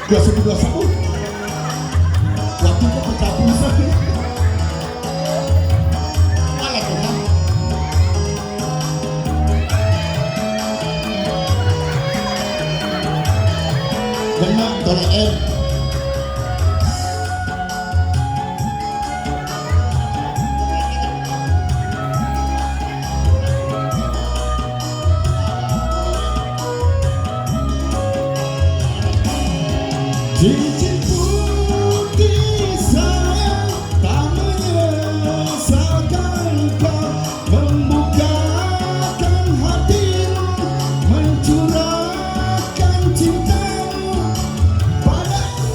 2021 waktu itu pencabulan malah kan benar tolong cincin putih sayang tak menyesalkan kau membukakan hatimu mencurahkan cintamu padaku.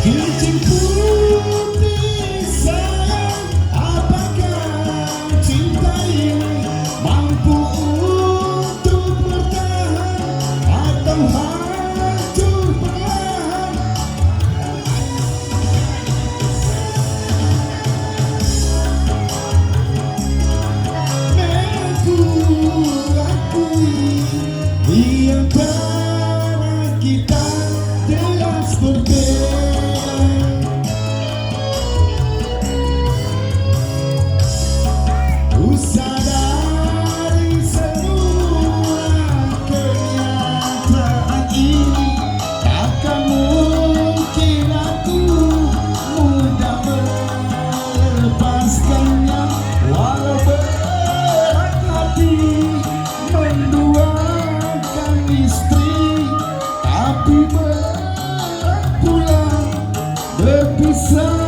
Cincin putih sayang, apakah cinta ini mampu untuk bertahan atau hancur perlahan? Memang ku akui di antara kita jelas berbeda. Sadari semua kenyataan ini, takkan mungkin aku mudah melepaskannya. Walau berat hati menduakan istri, tapi berat pula berpisah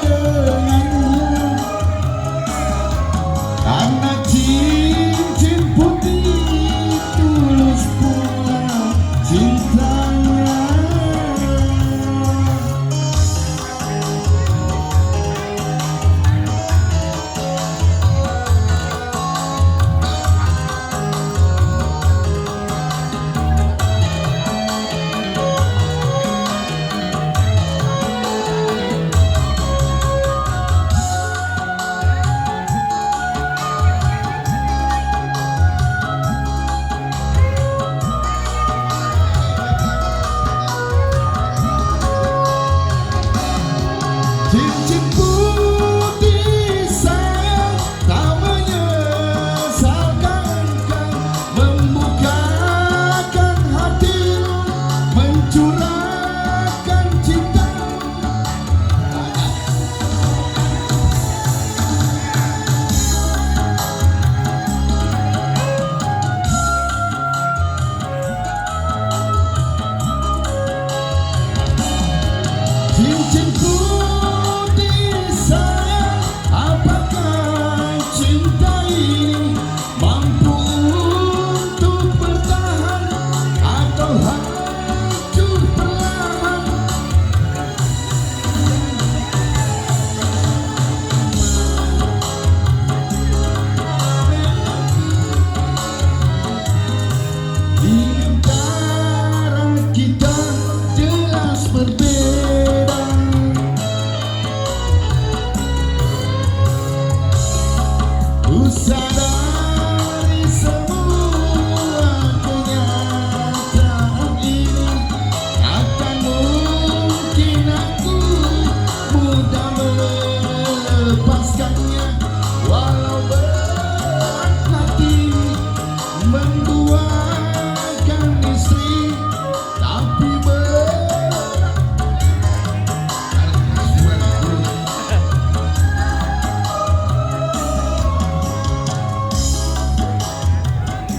dengannya. Karena cincin putih tulus pula cintanya. Cincin putih sayang tak menyesalkan kau membukakan hatimu mencurahkan cintamu. Cincin putih sayang, apakah cinta ini mampu untuk bertahan atau hancur perlahan? Di antara kita jelas berbeda. Ku sadari semua kenyataan ini, takkan mungkin aku mudah melepaskannya. Walau berat hati